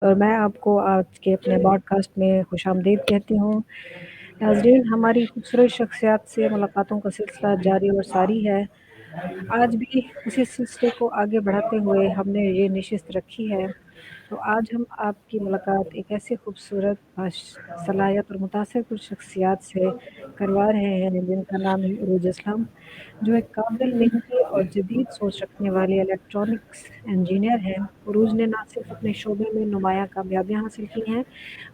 اور میں آپ کو آج کے اپنے پوڈ کاسٹ میں خوش آمدید کہتی ہوں۔ ناظرین، ہماری خوبصورت شخصیات سے ملاقاتوں کا سلسلہ جاری اور ساری ہے۔ آج بھی اسی سلسلے کو آگے بڑھاتے ہوئے ہم نے یہ نشست رکھی ہے۔ تو آج ہم آپ کی ملاقات ایک ایسی خوبصورت صلاحیت اور متاثر کن شخصیات سے کروا رہے ہیں جن کا نام ہے عروج اسلم، جو ایک قابل محنتی اور جدید سوچ رکھنے والے الیکٹرانکس انجینئر ہیں۔ عروج نے نہ صرف اپنے شعبے میں نمایاں کامیابیاں حاصل کی ہیں،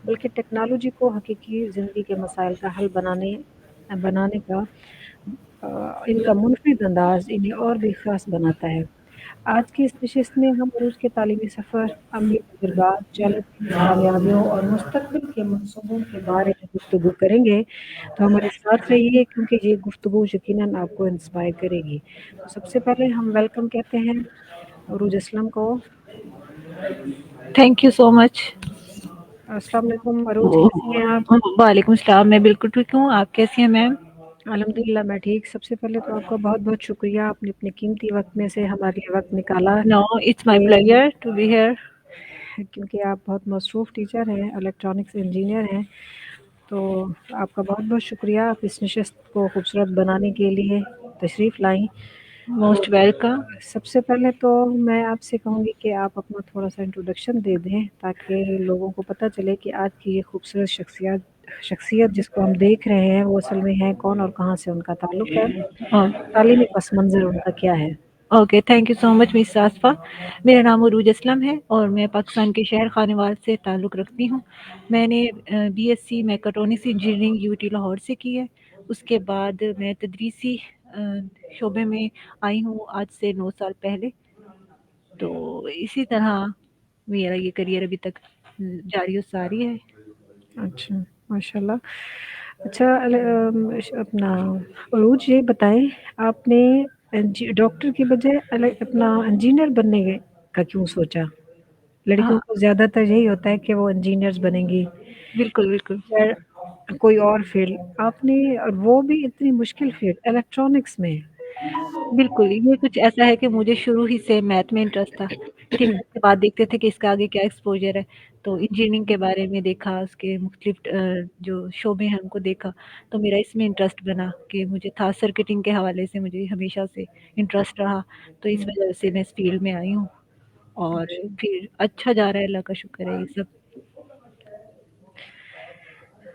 بلکہ ٹیکنالوجی کو حقیقی زندگی کے مسائل کا حل بنانے کا ان کا منفرد انداز انہیں اور بھی خاص بناتا ہے۔ آج کی اس نشست میں ہم عروج کے تعلیمی سفر، عملی تجربات، چیلنجز، کامیابیوں اور مستقبل کے منصوبوں کے بارے میں گفتگو کریں گے۔ تو ہمارے ساتھ رہیے کیونکہ یہ گفتگو یقیناً آپ کو انسپائر کرے گی۔ تو سب سے پہلے ہم ویلکم کہتے ہیں عروج اسلم کو۔ تھینک یو سو مچ۔ السلام علیکم عروج، کیسی ہیں آپ؟ وعلیکم السلام، میں بالکل ٹھیک ہوں، آپ کیسی ہیں میم؟ الحمدللہ میں ٹھیک۔ سب سے پہلے تو آپ کا بہت بہت شکریہ، آپ نے اپنے قیمتی وقت میں سے ہمارے لیے وقت نکالا، no it's my pleasure to be here. کیونکہ آپ بہت مصروف ٹیچر ہیں، الیکٹرانکس انجینئر ہیں۔ تو آپ کا بہت بہت شکریہ، آپ اس نشست کو خوبصورت بنانے کے لیے تشریف لائیں۔ Most welcome. سب سے پہلے تو میں آپ سے کہوں گی کہ آپ اپنا تھوڑا سا انٹروڈکشن دے دیں تاکہ لوگوں کو پتہ چلے کہ آج کی یہ خوبصورت شخصیت جس کو ہم دیکھ رہے ہیں وہ اصل میں ہے کون اور کہاں سے ان کا تعلق ہے، تعلیمی پس منظر ان کا کیا ہے۔ اوکے، تھینک یو سو مچ مس آصفہ۔ میرا نام عروج اسلم ہے اور میں پاکستان کے شہر خانوال سے تعلق رکھتی ہوں۔ میں نے B S C mechatronics engineering U T Lahore سے کی ہے۔ اس کے بعد میں تدریسی شعبے میں آئی ہوں آج سے 9 سال پہلے۔ تو اسی طرح میرا یہ کریئر ابھی تک جاری و ساری ہے۔ اچھا، ماشاء اللہ۔ اچھا اپنا عروج یہ بتائیں، آپ نے ڈاکٹر کی بجائے اپنا انجینئر بننے کا کیوں سوچا؟ ہاں لڑکیوں کو زیادہ تر یہی ہوتا ہے کہ وہ انجینئرز بنیں گی بالکل بالکل یا کوئی اور فیلڈ، آپ نے اور وہ بھی اتنی مشکل فیلڈ الیکٹرانکس میں۔ بالکل، یہ کچھ ایسا ہے کہ مجھے شروع ہی سے میتھ میں انٹرسٹ تھا۔ ٹھیک ہے، اس کے بعد دیکھتے تھے کہ اس کا آگے کیا ایکسپوجر ہے، تو انجینئرنگ کے بارے میں دیکھا، اس کے مختلف جو شعبے ہیں ان کو دیکھا، تو میرا اس میں انٹرسٹ بنا کہ مجھے تھا سرکٹنگ کے حوالے سے مجھے ہمیشہ سے انٹرسٹ رہا، تو اس وجہ سے میں اس فیلڈ میں آئی ہوں اور پھر اچھا جا رہا ہے، اللہ کا شکر ہے۔ یہ سب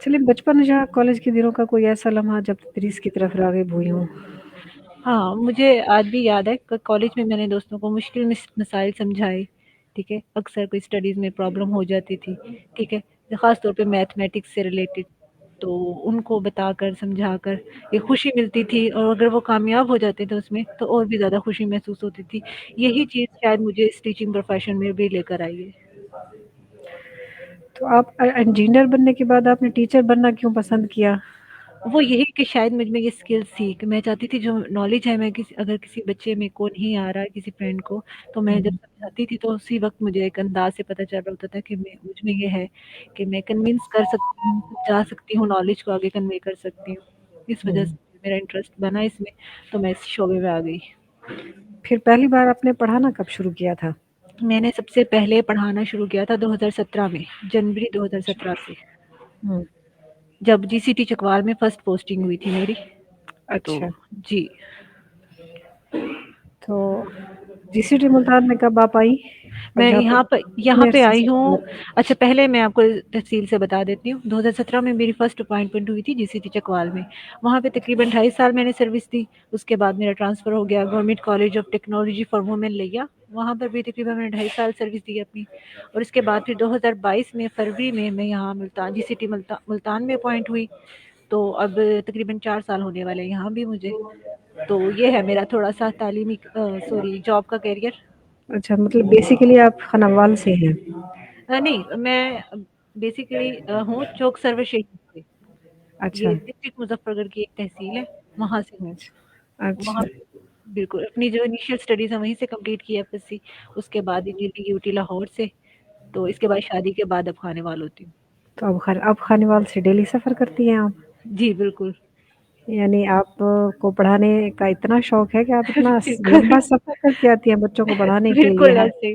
چلیے، بچپن یا کالج کے دنوں کا کوئی ایسا لمحہ جب تدریس کی طرف راغب ہوئی ہوں؟ ہاں، مجھے آج بھی یاد ہے کہ کالج میں نے دوستوں کو مشکل مسائل سمجھائے۔ ٹھیک ہے، اکثر کوئی اسٹڈیز میں پرابلم ہو جاتی تھی، ٹھیک ہے، خاص طور پہ میتھمیٹکس سے ریلیٹڈ، تو ان کو بتا کر سمجھا کر ایک خوشی ملتی تھی، اور اگر وہ کامیاب ہو جاتے تھے اس میں تو اور بھی زیادہ خوشی محسوس ہوتی تھی۔ یہی چیز شاید مجھے اس ٹیچنگ پروفیشن میں بھی لے کر آئی ہے۔ تو آپ انجینئر بننے کے بعد آپ نے ٹیچر بننا کیوں پسند کیا؟ وہ یہی کہ شاید مجھ میں یہ اسکلس تھی کہ میں چاہتی تھی جو نالج ہے، میں اگر کسی بچے میں کو نہیں آ رہا ہے، کسی فرینڈ کو، تو میں جب سمجھاتی تھی تو اسی وقت مجھے ایک انداز سے پتہ چل رہا ہوتا تھا کہ مجھ میں یہ ہے کہ میں کنونس کر سکتی ہوں، سمجھا سکتی ہوں، نالج کو آگے کنوے کر سکتی ہوں۔ اس وجہ سے میرا انٹرسٹ بنا اس میں، تو میں اس شعبے میں آ گئی۔ پھر پہلی بار آپ نے پڑھانا کب شروع کیا تھا؟ میں نے سب سے پہلے پڑھانا شروع کیا تھا 2017 میں، جنوری 2017 سے، ہوں، جب جی سی ٹی چکوال میں فرسٹ پوسٹنگ ہوئی تھی میری۔ تو اچھا، جی، تو جی سی ٹی ملتان میں کب آپ آئی اور میں جہاں پر یہاں کتنے پہ عرصے آئی سے ہوں۔ خدمت؟ اچھا، پہلے میں آپ کو تفصیل سے بتا دیتی ہوں۔ 2017 میں میری فرسٹ اپوائنٹمنٹ ہوئی تھی جی سی ٹی چکوال میں، وہاں پہ تقریباً 2.5 سال میں نے سروس دی۔ اس کے بعد میرا ٹرانسفر ہو گیا government college of technology for women لیا، وہاں پر بھی تقریباً میں نے 2.5 سال سروس دی اپنی، اور اس کے بعد پھر 2022 میں فروری میں یہاں ملتان جی سی ٹی ملتان میں اپوائنٹ ہوئی، تو اب تقریباً 4 سال ہونے والے ہیں یہاں بھی مجھے۔ تو یہ ہے میرا تھوڑا سا تعلیمی جاب کا کیریئر۔ اچھا، مطلب بیسیکلی آپ خنوال سے ہیں؟ نہیں، میں بیسیکلی ہوں چوک سرور شہید سے، اچھا، یہ ڈسٹرکٹ مظفر گڑھ کی ایک تحصیل ہے، وہاں سے ہوں۔ وہاں اچھا، بالکل اپنی جو انیشیل اسٹڈیز ہیں وہیں سے کمپلیٹ کی ایف ایس سی، اس کے بعد انجینئرنگ یو ٹی لاہور سے، تو اس کے بعد شادی کے بعد اب خانوال ہوتی ہوں۔ تو اب خانوال سے ڈیلی سفر کرتی ہیں آپ؟ جی بالکل یعنی آپ کو پڑھانے کا اتنا شوق ہے کہ آپ اتنا بالکل لمبا سفر کر کے آتی ہیں بچوں کو پڑھانے کے لیے؟ بالکل ہاں، ایسے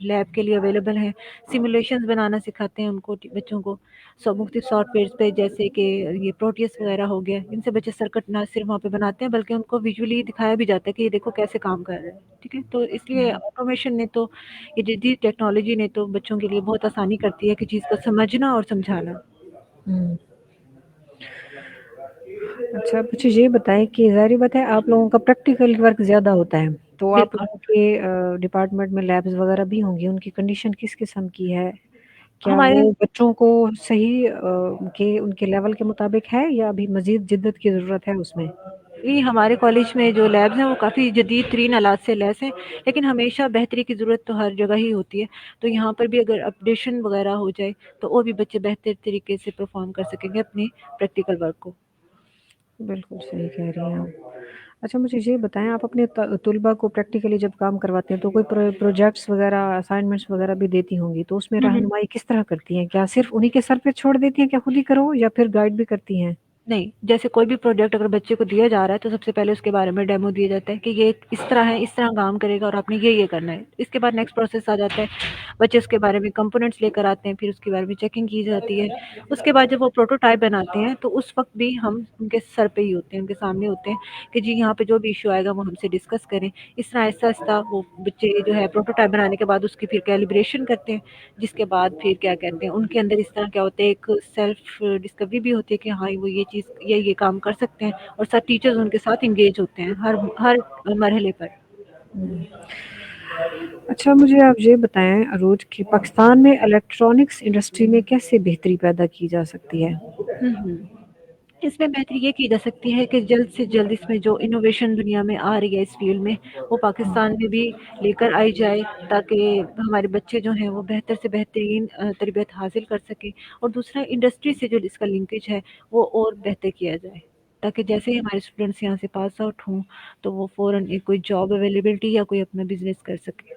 لیب کے لیے اویلیبل ہیں، سیمولیشنز بنانا سکھاتے ہیں ان کو بچوں کو مختلف سافٹ ویئرس پہ، جیسے کہ یہ پروٹیس وغیرہ ہو گیا، ان سے بچے سرکٹ نہ صرف وہاں پہ بناتے ہیں بلکہ ان کو ویژولی دکھایا بھی جاتا ہے کہ یہ دیکھو کیسے کام کر رہا ہے. ٹھیک ہے، تو اس لیے آٹومیشن نے تو، یہ جدید ٹیکنالوجی نے تو بچوں کے لیے بہت آسانی کرتی ہے کہ چیز کو سمجھنا اور سمجھانا. ہوں. اچھا مجھے یہ بتائیں کہ ظاہر بات ہے آپ لوگوں کا پریکٹیکل ورک زیادہ ہوتا ہے، تو آپ بالکل. لوگوں کے ڈپارٹمنٹ میں لیبز وغیرہ بھی ہوں گی، ان کی کنڈیشن کس قسم کی ہے؟ کیا ہمارے وہ بچوں کو صحیح کہ ان کے لیول کے مطابق ہے یا ابھی مزید جدت کی ضرورت ہے اس میں؟ یہ ہمارے کالج میں جو لیبز ہیں وہ کافی جدید ترین آلات سے لیس ہیں، لیکن ہمیشہ بہتری کی ضرورت تو ہر جگہ ہی ہوتی ہے. تو یہاں پر بھی اگر اپڈیشن وغیرہ ہو جائے تو وہ بھی بچے بہتر طریقے سے پرفارم کر سکیں گے اپنے پریکٹیکل ورک کو. بالکل صحیح کہہ رہی ہیں آپ. اچھا مجھے یہ بتائیں، آپ اپنے طلباء کو پریکٹیکلی جب کام کرواتے ہیں تو کوئی پروجیکٹس وغیرہ اسائنمنٹس وغیرہ بھی دیتی ہوں گی، تو اس میں ہوں ہوں. رہنمائی کس طرح کرتی ہیں؟ کیا صرف انہی کے سر پہ چھوڑ دیتی ہیں کہ خود ہی کرو، یا پھر گائیڈ بھی کرتی ہیں؟ نہیں، جیسے کوئی بھی پروجیکٹ اگر بچے کو دیا جا رہا ہے تو سب سے پہلے اس کے بارے میں ڈیمو دیا جاتا ہے کہ یہ اس طرح ہے، اس طرح کام کرے گا اور آپ نے یہ کرنا ہے. اس کے بعد نیکسٹ پروسیس آ جاتا ہے، بچے اس کے بارے میں کمپوننٹس لے کر آتے ہیں، پھر اس کے بارے میں چیکنگ کی جاتی ہے. اس کے بعد جب وہ پروٹوٹائپ بناتے ہیں تو اس وقت بھی ہم ان کے سر پہ ہی ہوتے ہیں، ان کے سامنے ہوتے ہیں کہ جی یہاں پہ جو بھی ایشو آئے گا وہ ہم سے ڈسکس کریں. اس طرح آہستہ آہستہ وہ بچے جو ہے پروٹوٹائپ بنانے کے بعد اس کی پھر کیلیبریشن کرتے ہیں، جس کے بعد پھر کیا کہتے ہیں ان کے اندر اس طرح کیا ہوتا ہے، ایک سیلف ڈسکوری بھی ہوتی ہے کہ ہاں وہ یہ چیز یہ کام کر سکتے ہیں، اور سب ٹیچرز ان کے ساتھ انگیج ہوتے ہیں ہر مرحلے پر. ہوں. اچھا مجھے آپ یہ بتائیں عروج کہ پاکستان میں الیکٹرانکس انڈسٹری میں کیسے بہتری پیدا کی جا سکتی ہے؟ ہوں. اس میں بہتری یہ کی جا سکتی ہے کہ جلد سے جلد اس میں جو انوویشن دنیا میں آ رہی ہے اس فیلڈ میں وہ پاکستان میں بھی لے کر آئی جائے، تاکہ ہمارے بچے جو ہیں وہ بہتر سے بہترین تربیت حاصل کر سکیں. اور دوسرا انڈسٹری سے جو اس کا لنکیج ہے وہ اور بہتر کیا جائے، تاکہ جیسے ہی ہمارے اسٹوڈنٹس یہاں سے پاس آؤٹ ہوں تو وہ فوراً ایک کوئی جاب اویلیبلٹی یا کوئی اپنا بزنس کر سکے.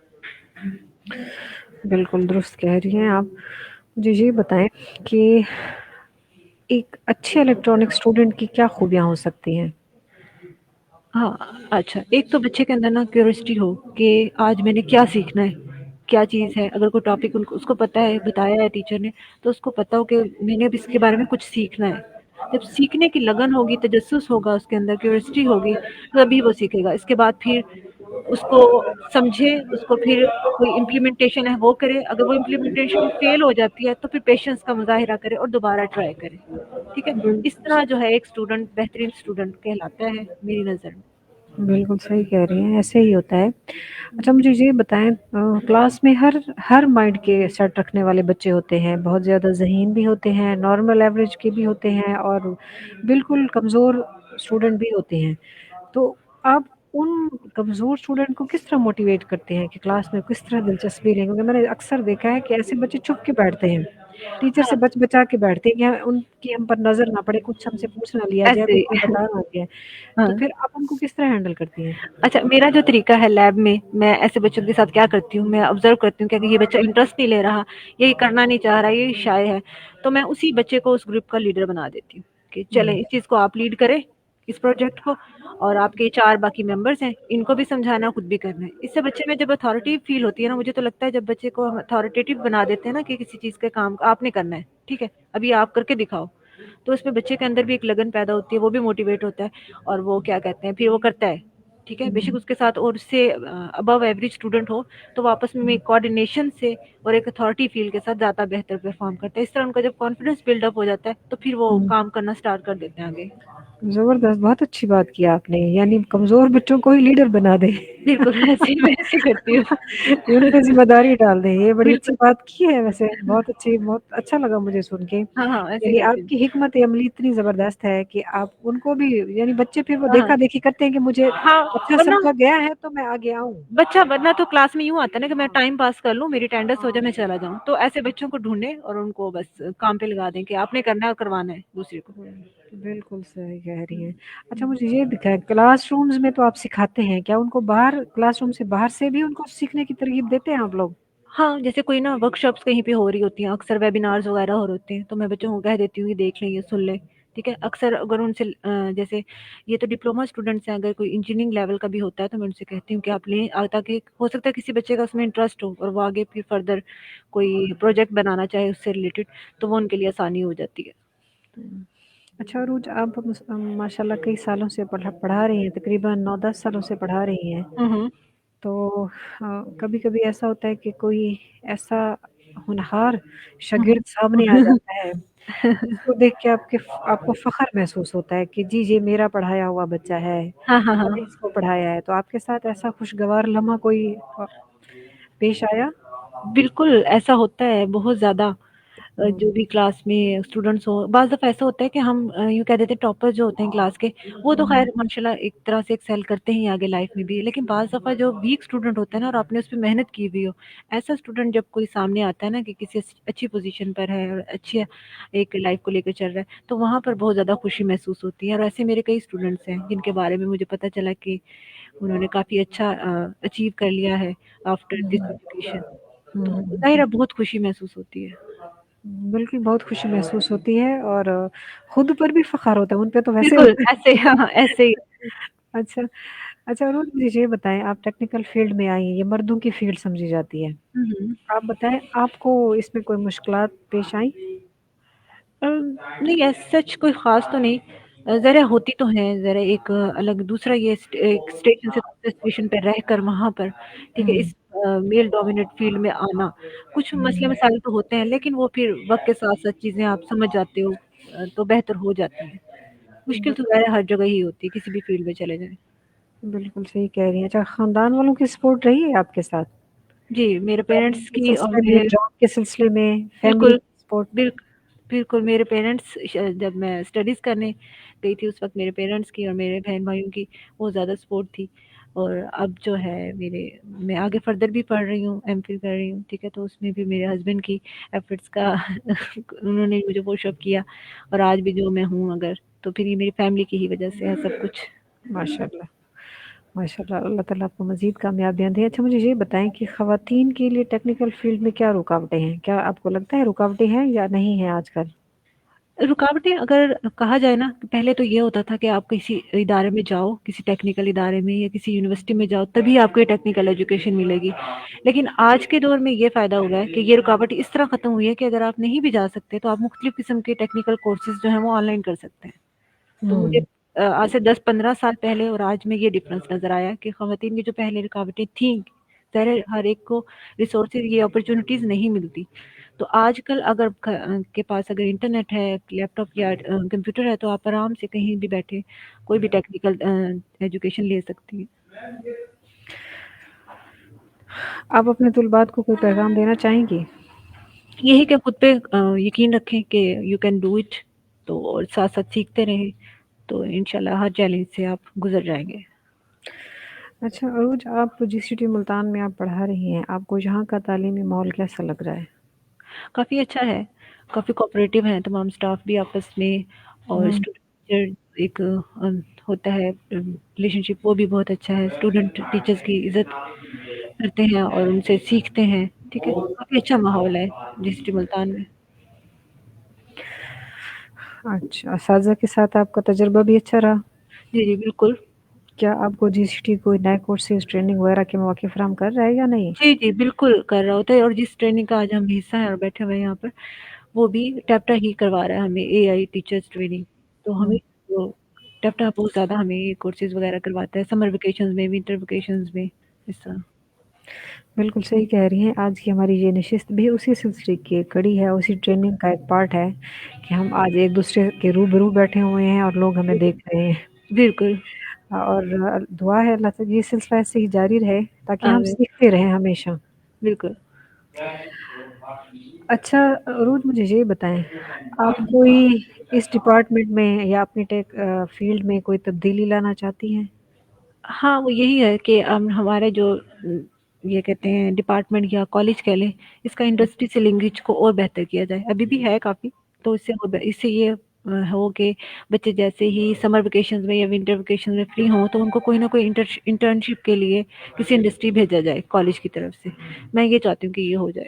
بالکل درست کہہ رہی ہیں آپ. مجھے یہ بتائیں کہ ایک اچھے الیکٹرانک اسٹوڈنٹ کی کیا خوبیاں ہو سکتی ہیں؟ ہاں اچھا، ایک تو بچے کے اندر نا کیورسٹی ہو کہ آج میں نے کیا سیکھنا ہے، کیا چیز ہے. اگر کوئی ٹاپک اس کو پتا ہے، بتایا ہے ٹیچر نے، تو اس کو پتا ہو کہ میں نے اب اس کے بارے میں کچھ سیکھنا ہے. جب سیکھنے کی لگن ہوگی، تجسس ہوگا اس کے اندر، کیورسٹی ہوگی، تبھی وہ سیکھے گا. اس کے بعد پھر اس کو سمجھے، اس کو پھر کوئی امپلیمنٹیشن ہے وہ کرے. اگر وہ امپلیمنٹیشن فیل ہو جاتی ہے تو پھر پیشنس کا مظاہرہ کرے اور دوبارہ ٹرائی کرے. ٹھیک ہے، اس طرح جو ہے ایک اسٹوڈنٹ بہترین اسٹوڈنٹ کہلاتا ہے میری نظر میں. بالکل صحیح کہہ رہی ہیں، ایسے ہی ہوتا ہے. اچھا مجھے یہ بتائیں، کلاس میں ہر مائنڈ کے سیٹ رکھنے والے بچے ہوتے ہیں، بہت زیادہ ذہین بھی ہوتے ہیں، نارمل ایوریج کے بھی ہوتے ہیں، اور بالکل کمزور اسٹوڈنٹ بھی ہوتے ہیں. تو آپ ان کمزور اسٹوڈنٹ کو کس طرح موٹیویٹ کرتے ہیں کہ کلاس میں کس طرح دلچسپی لیں؟ کیونکہ میں نے اکثر دیکھا ہے کہ ایسے بچے چھپ کے بیٹھتے ہیں، ٹیچر سے ہاں بچ بچا کے بیٹھتے ہیں کہ ان کی ہم پر نظر نہ پڑے، کچھ ہم سے پوچھ نہ لیا جائے، ایسے کچھ ہمیں بتا نہ دیا. ہاں. تو پھر آپ ان کو کس طرح ہینڈل کرتی ہیں؟ اچھا، میرا جو طریقہ ہے لیب میں ایسے بچوں کے ساتھ کیا کرتی ہوں، میں آبزرو کرتی ہوں کہ اگر یہ بچہ انٹرسٹ نہیں لے رہا، یہ کرنا نہیں چاہ رہا، یہ شائع ہے، تو میں اسی بچے کو اس گروپ کا لیڈر بنا دیتی ہوں کہ چلیں اس چیز کو آپ لیڈ کریں، اس پروجیکٹ کو. اور آپ کے 4 باقی ممبرس ہیں، ان کو بھی سمجھانا، خود بھی کرنا ہے. اس سے بچے میں جب اتھارٹی فیل ہوتی ہے نا، مجھے تو لگتا ہے جب بچے کو اتھارٹیٹیو بنا دیتے ہیں نا کہ کسی چیز کا کام آپ نے کرنا ہے، ٹھیک ہے ابھی آپ کر کے دکھاؤ، تو اس میں بچے کے اندر بھی ایک لگن پیدا ہوتی ہے، وہ بھی موٹیویٹ ہوتا ہے اور وہ کیا کہتے ہیں پھر وہ کرتا ہے. ٹھیک ہے، بے شک اس کے ساتھ اور اس سے ابو ایوریج اسٹوڈنٹ ہو تو وہ آپس میں کوآرڈینیشن سے اور ایک اتھارٹی فیل کے ساتھ زیادہ بہتر پرفارم کرتا ہے. اس طرح ان کا جب کانفیڈنس بلڈ اپ ہو جاتا ہے تو پھر وہ کام کرنا اسٹارٹ کر دیتے ہیں آگے. زبردست، بہت اچھی بات کیا آپ نے، یعنی کمزور بچوں کو ہی لیڈر بنا دے. بالکل میں ایسے کرتی ہوں. ان پہ ذمہ داری ڈال دیں، یہ بڑی اچھی بالکل. بات کی ہے. ویسے بہت اچھی، بہت اچھا لگا مجھے سن کے. ہاں ہاں ایسے یعنی کرتی آپ ہوں. کی حکمت عملی اتنی زبردست ہے کہ آپ ان کو بھی، یعنی بچے پھر وہ ہاں دیکھا دیکھی کرتے ہیں کہ مجھے ہاں اچھا ورنہ سمجھا گیا ہے تو میں آگے آؤں. بچہ ورنہ تو کلاس میں یوں آتا ہے نا کہ میں ٹائم پاس کر لوں، میری اٹینڈنس ہو جائے، میں چلا جاؤں. تو ایسے بچوں کو ڈھونڈیں اور ان کو بس کام پہ لگا دیں کہ آپ نے کرنا ہے اور کروانا ہے دوسرے کو. بالکل صحیح کہہ رہی ہیں. اچھا مجھے یہ دکھائیں، کلاس رومز میں تو آپ سکھاتے ہیں، کیا ان کو باہر کلاس روم سے باہر سے بھی ان کو سیکھنے کی ترغیب دیتے ہیں آپ لوگ؟ ہاں، جیسے کوئی نا ورک شاپس کہیں پہ ہو رہی ہوتی ہیں، اکثر ویبینارز وغیرہ ہو رہے ہوتے ہیں، تو میں بچوں کو کہہ دیتی ہوں کہ دیکھ لیں، یہ سن لیں، ٹھیک ہے، اکثر اگر ان سے جیسے یہ تو ڈپلوما اسٹوڈنٹس ہیں، اگر کوئی انجینئرنگ لیول کا بھی ہوتا ہے تو میں ان سے کہتی ہوں کہ آپ لیں، تاکہ ہو سکتا ہے کسی بچے کا اس میں انٹرسٹ ہو اور وہ آگے پھر فردر کوئی پروجیکٹ بنانا چاہے اس سے ریلیٹڈ، تو وہ ان کے لیے آسانی ہو جاتی ہے۔ اچھا عروج، آپ ماشاء اللہ کئی سالوں سے پڑھا رہی ہیں، تقریباً 9-10 سالوں سے پڑھا رہی ہیں، ہوں تو کبھی کبھی ایسا ہوتا ہے کہ کوئی ایسا ہونہار ہوں شاگرد سامنے آ جاتا ہے جس کو دیکھ کے آپ کو فخر محسوس ہوتا ہے کہ جی یہ میرا پڑھایا ہوا بچہ ہے، ہاں ہاں میں ہاں، نے اس کو پڑھایا ہے، تو آپ کے ساتھ ایسا خوشگوار لمحہ کوئی پیش آیا؟ بالکل ایسا ہوتا ہے بہت زیادہ۔ ہوں، جو بھی کلاس میں اسٹوڈنٹس ہوں، بعض دفعہ ایسا ہوتا ہے کہ ہم یوں کہہ دیتے ہیں ٹاپر جو ہوتے ہیں کلاس کے، وہ تو خیر ماشاء اللہ ایک طرح سے ایکسل کرتے ہیں آگے لائف میں بھی، لیکن بعض دفعہ جو ویک اسٹوڈنٹ ہوتا ہے نا اور آپ نے اس پہ محنت کی ہوئی ہو، ایسا اسٹوڈنٹ جب کوئی سامنے آتا ہے نا کہ کسی اچھی پوزیشن پر ہے اور اچھی ایک لائف کو لے کر چل رہا ہے، تو وہاں پر بہت زیادہ خوشی محسوس ہوتی ہے۔ اور ایسے میرے کئی اسٹوڈنٹس ہیں جن کے بارے میں مجھے پتہ چلا کہ انہوں نے کافی اچھا اچیو کر لیا ہے آفٹر دس ایجوکیشن، تو ظاہر ہے بہت خوشی محسوس ہوتی ہے۔ بالکل بہت خوشی محسوس ہوتی ہے، اور خود پر بھی فخر ہوتا ہے، ان پہ تو ویسے بالکل ہوتا ایسے ہے۔ ہاں ایسے ہی۔ اچھا اچھا عروج، مجھے یہ بتائیں، آپ ٹیکنیکل فیلڈ میں آئی ہیں، یہ مردوں کی فیلڈ سمجھی جاتی ہے، ہوں آپ بتائیں آپ کو اس میں کوئی مشکلات پیش آئیں؟ نہیں ایسا سچ کوئی خاص تو نہیں، ذرا ہوتی تو ہیں، ذرا ایک الگ دوسرا یہ ایک اسٹیشن سے دوسرے اسٹیشن پہ رہ کر وہاں پر ٹھیک ہے ہوں، اس میل ڈومینیٹ فیلڈ میں آنا، کچھ مسئلے مسائل تو ہوتے ہیں، لیکن وہ پھر وقت کے ساتھ ساتھ چیزیں آپ سمجھ جاتے ہو تو بہتر ہو جاتی ہیں۔ مشکل تو ظاہر ہر جگہ ہی ہوتی ہے، کسی بھی فیلڈ میں چلے جائیں۔ بالکل صحیح کہہ رہی ہیں۔ اچھا، خاندان والوں کی سپورٹ رہی ہے آپ کے ساتھ؟ جی میرے تعلیم پیرنٹس کے کی اور سلسلے میں، میرے جاب کے سلسلے میں، فیملی بالکل کی سپورٹ؟ بالکل بالکل میرے پیرنٹس جب میں اسٹڈیز کرنے گئی تھی اس وقت میرے پیرنٹس کی اور میرے بہن بھائیوں کی بہت زیادہ سپورٹ تھی، اور اب جو ہے میں آگے فردر بھی پڑھ رہی ہوں، ایم فل کر رہی ہوں، ٹھیک ہے، تو اس میں بھی میرے ہسبینڈ کی ایفرٹس کا انہوں نے مجھے پش اپ کیا، اور آج بھی جو میں ہوں اگر تو پھر یہ میری فیملی کی ہی وجہ سے ہے سب کچھ۔ ماشاء اللہ ماشاء اللہ، اللہ تعالیٰ آپ کو مزید کامیابیاں دیں۔ اچھا مجھے یہ بتائیں کہ خواتین کے لیے ٹیکنیکل فیلڈ میں کیا رکاوٹیں ہیں؟ کیا آپ کو لگتا ہے رکاوٹیں ہیں یا نہیں ہیں آج کل؟ رکاوٹیں اگر کہا جائے نا، پہلے تو یہ ہوتا تھا کہ آپ کسی ادارے میں جاؤ، کسی ٹیکنیکل ادارے میں یا کسی یونیورسٹی میں جاؤ تبھی آپ کو یہ ٹیکنیکل ایجوکیشن ملے گی، لیکن آج کے دور میں یہ فائدہ ہوا ہے کہ یہ رکاوٹ اس طرح ختم ہوئی ہے کہ اگر آپ نہیں بھی جا سکتے تو آپ مختلف قسم کے ٹیکنیکل کورسز جو ہیں وہ آن لائن کر سکتے ہیں۔ تو مجھے ہوں، آج سے 10-15 سال پہلے اور آج میں یہ ڈفرنس نظر آیا کہ خواتین کی جو پہلے رکاوٹیں تھیں، ظاہر ہے ہر ایک کو ریسورسز یہ اپرچونیٹیز نہیں ملتی، تو آج کل اگر کے پاس اگر انٹرنیٹ ہے، لیپ ٹاپ یا کمپیوٹر ہے، تو آپ آرام سے کہیں بھی بیٹھے کوئی بھی ٹیکنیکل ایجوکیشن لے سکتی ہیں۔ آپ اپنے طلبات کو کوئی پیغام دینا چاہیں گی؟ یہی کہ خود پہ یقین رکھیں کہ یو کین ڈو اٹ، تو اور ساتھ ساتھ سیکھتے رہیں، تو انشاءاللہ ہر چیلنج سے آپ گزر جائیں گے۔ اچھا عروج، آپ جی سی ٹی ملتان میں آپ پڑھا رہی ہیں، آپ کو یہاں کا تعلیمی ماحول کیسا لگ رہا ہے؟ کافی اچھا ہے، کافی کوآپریٹو ہیں تمام سٹاف بھی آپس میں، اور ہوں، اسٹوڈنٹ ایک ہوتا ہے ریلیشن شپ، وہ بھی بہت اچھا ہے، اسٹوڈنٹ ٹیچرز کی عزت کرتے ہیں اور ان سے سیکھتے ہیں، ٹھیک ہے، کافی اچھا ماحول ہے جی سی ٹی ملتان میں۔ اچھا، اساتذہ کے ساتھ آپ کا تجربہ بھی اچھا رہا؟ جی جی بالکل۔ کیا آپ کو جی سی ٹی کوئی نئے کورسز، ٹریننگ وغیرہ کے مواقع فراہم کر رہا ہے یا نہیں؟ جی جی بالکل کر رہا ہوتا ہے، اور جس ٹریننگ کا آج ہم حصہ ہیں اور بیٹھے ہوئے ہیں یہاں پر، وہ بھی ٹیپٹا ہی کروا رہا ہے ہمیں، اے آئی ٹیچرز ٹریننگ، تو ہمیں ہوں، وہ ٹیپٹا بہت زیادہ ہمیں یہ کورسز وغیرہ کرواتا ہے، سمر ویکیشنز میں، ونٹر ویکیشنز میں، اس طرح۔ بالکل صحیح کہہ رہی ہیں، آج کی ہماری یہ نشست بھی اسی سلسلے کی ایک کڑی ہے، اسی ٹریننگ کا ایک پارٹ ہے کہ ہم آج ایک دوسرے کے روبرو بیٹھے ہوئے ہیں اور لوگ ہمیں دیکھ رہے ہیں، بالکل۔ اور دعا ہے اللہ سے یہ سلسلہ ایسے ہی جاری رہے تاکہ ہم آمین۔ سیکھتے رہیں ہمیشہ۔ بالکل۔ اچھا عروج، مجھے یہ بتائیں، آپ کوئی اس ڈپارٹمنٹ میں یا اپنے ٹیک فیلڈ میں کوئی تبدیلی لانا چاہتی ہیں؟ ہاں وہ یہی ہے کہ ہمارے جو یہ کہتے ہیں ڈپارٹمنٹ یا کالج کہہ لیں، اس کا انڈسٹری سے لنگویج کو اور بہتر کیا جائے، ابھی بھی ہے کافی، تو اس سے یہ ہو کہ بچے جیسے ہی سمر ویکیشنز میں یا ونٹر ویکیشن میں فری ہوں تو ان کو کوئی نہ کوئی انٹرنشپ کے لیے کسی انڈسٹری بھیجا جائے کالج کی طرف سے، میں یہ چاہتی ہوں کہ یہ ہو جائے۔